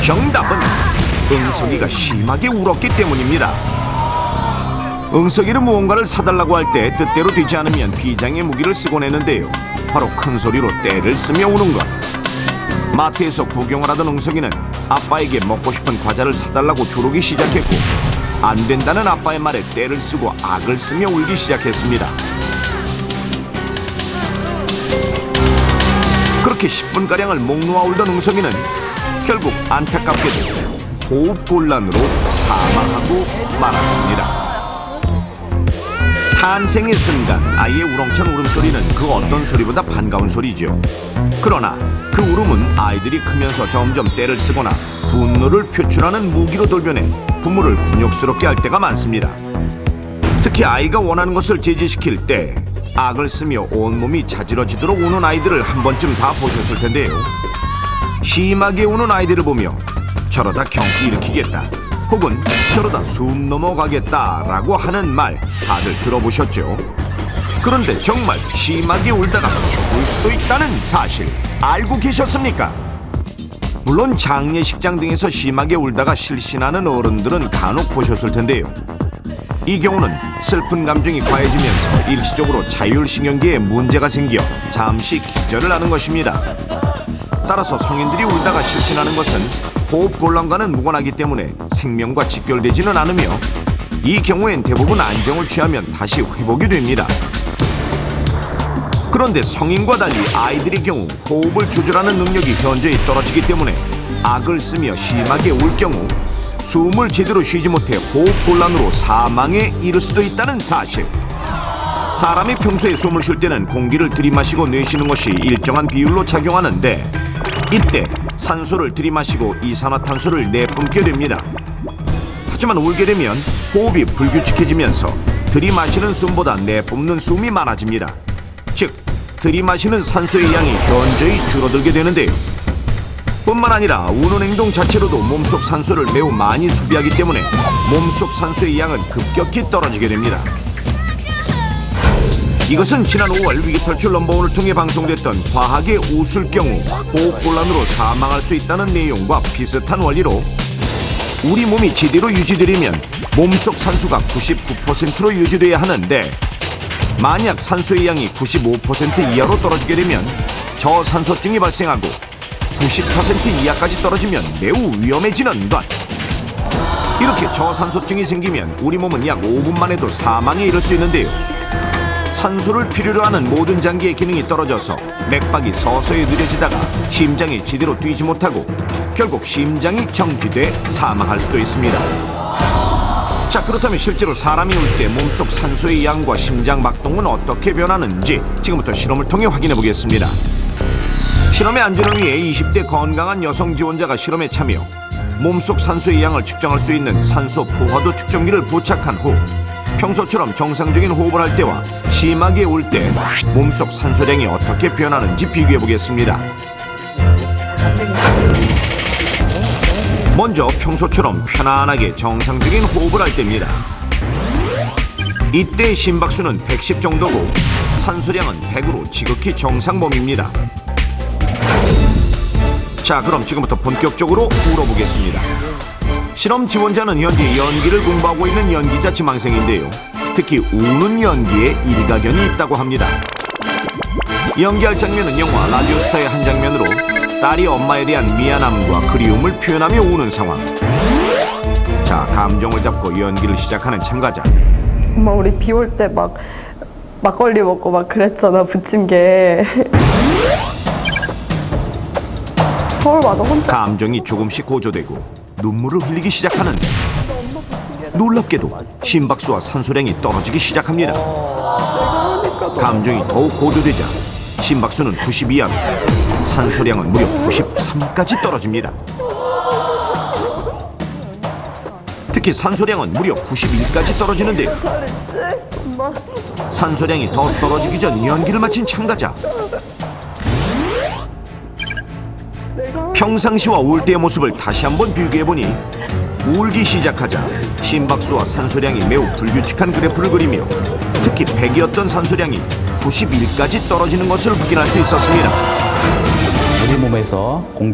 정답은 응석이가 심하게 울었기 때문입니다. 응석이는 무언가를 사달라고 할 때 뜻대로 되지 않으면 비장의 무기를 쓰곤 했는데요. 바로 큰 소리로 떼를 쓰며 우는 것. 마트에서 구경을 하던 응석이는 아빠에게 먹고 싶은 과자를 사달라고 조르기 시작했고, 안 된다는 아빠의 말에 떼를 쓰고 악을 쓰며 울기 시작했습니다. 그렇게 10분가량을 목 놓아 울던 응석이는 결국 안타깝게도 호흡곤란으로 사망하고 말았습니다. 탄생의 순간 아이의 우렁찬 울음소리는 그 어떤 소리보다 반가운 소리죠. 그러나 그 울음은 아이들이 크면서 점점 떼를 쓰거나 분노를 표출하는 무기로 돌변해 부모를 곤욕스럽게 할 때가 많습니다. 특히 아이가 원하는 것을 제지시킬 때 악을 쓰며 온몸이 자지러지도록 우는 아이들을 한 번쯤 다 보셨을 텐데요. 심하게 우는 아이들을 보며 저러다 경기 일으키겠다, 혹은 저러다 숨 넘어가겠다라고 하는 말 다들 들어보셨죠? 그런데 정말 심하게 울다가 죽을 수도 있다는 사실 알고 계셨습니까? 물론 장례식장 등에서 심하게 울다가 실신하는 어른들은 간혹 보셨을 텐데요. 이 경우는 슬픈 감정이 과해지면서 일시적으로 자율신경계에 문제가 생겨 잠시 기절을 하는 것입니다. 따라서 성인들이 울다가 실신하는 것은 호흡곤란과는 무관하기 때문에 생명과 직결되지는 않으며, 이 경우엔 대부분 안정을 취하면 다시 회복이 됩니다. 그런데 성인과 달리 아이들의 경우 호흡을 조절하는 능력이 현저히 떨어지기 때문에 악을 쓰며 심하게 울 경우 숨을 제대로 쉬지 못해 호흡곤란으로 사망에 이를 수도 있다는 사실. 사람이 평소에 숨을 쉴 때는 공기를 들이마시고 내쉬는 것이 일정한 비율로 작용하는데, 이때 산소를 들이마시고 이산화탄소를 내뿜게 됩니다. 하지만 울게 되면 호흡이 불규칙해지면서 들이마시는 숨보다 내뿜는 숨이 많아집니다. 즉, 들이마시는 산소의 양이 현저히 줄어들게 되는데요. 뿐만 아니라 우는 행동 자체로도 몸속 산소를 매우 많이 소비하기 때문에 몸속 산소의 양은 급격히 떨어지게 됩니다. 이것은 지난 5월 위기탈출 넘버원을 통해 방송됐던 과하게 웃을 경우 호흡곤란으로 사망할 수 있다는 내용과 비슷한 원리로, 우리 몸이 제대로 유지되려면 몸속 산소가 99%로 유지돼야 하는데, 만약 산소의 양이 95% 이하로 떨어지게 되면 저산소증이 발생하고 90% 이하까지 떨어지면 매우 위험해지는 것. 이렇게 저산소증이 생기면 우리 몸은 약 5분만 해도 사망에 이를 수 있는데요. 산소를 필요로 하는 모든 장기의 기능이 떨어져서 맥박이 서서히 느려지다가 심장이 제대로 뛰지 못하고 결국 심장이 정지돼 사망할 수도 있습니다. 자, 그렇다면 실제로 사람이 울 때 몸속 산소의 양과 심장 박동은 어떻게 변하는지 지금부터 실험을 통해 확인해 보겠습니다. 실험의 안전을 위해 20대 건강한 여성 지원자가 실험에 참여, 몸속 산소의 양을 측정할 수 있는 산소 포화도 측정기를 부착한 후 평소처럼 정상적인 호흡을 할 때와 심하게 울 때 몸속 산소량이 어떻게 변하는지 비교해 보겠습니다. 먼저 평소처럼 편안하게 정상적인 호흡을 할 때입니다. 이때 심박수는 110 정도고 산소량은 100으로 지극히 정상범위입니다. 자, 그럼 지금부터 본격적으로 울어보겠습니다. 실험 지원자는 현재 연기를 공부하고 있는 연기자 지망생인데요. 특히 우는 연기에 일가견이 있다고 합니다. 연기할 장면은 영화 라디오스타의 한 장면으로 딸이 엄마에 대한 미안함과 그리움을 표현하며 우는 상황. 자, 감정을 잡고 연기를 시작하는 참가자. 엄마, 우리 비 올 때 막걸리 먹고 막 그랬잖아, 부침개. 서울마저 혼자. 감정이 조금씩 고조되고 눈물을 흘리기 시작하는데, 놀랍게도 심박수와 산소량이 떨어지기 시작합니다. 감정이 더욱 고조되자 심박수는 90 이하로, 산소량은 무려 93까지 떨어집니다. 특히 산소량은 무려 91까지 떨어지는데요. 산소량이 더 떨어지기 전 연기를 마친 참가자. 평상시와 울 때의 모습을 다시 한번 비교해보니 울기 시작하자 심박수와 산소량이 매우 불규칙한 그래프를 그리며 특히 100이었던 산소량이 91까지 떨어지는 것을 확인할 수 있었습니다. 우리 몸에서 공기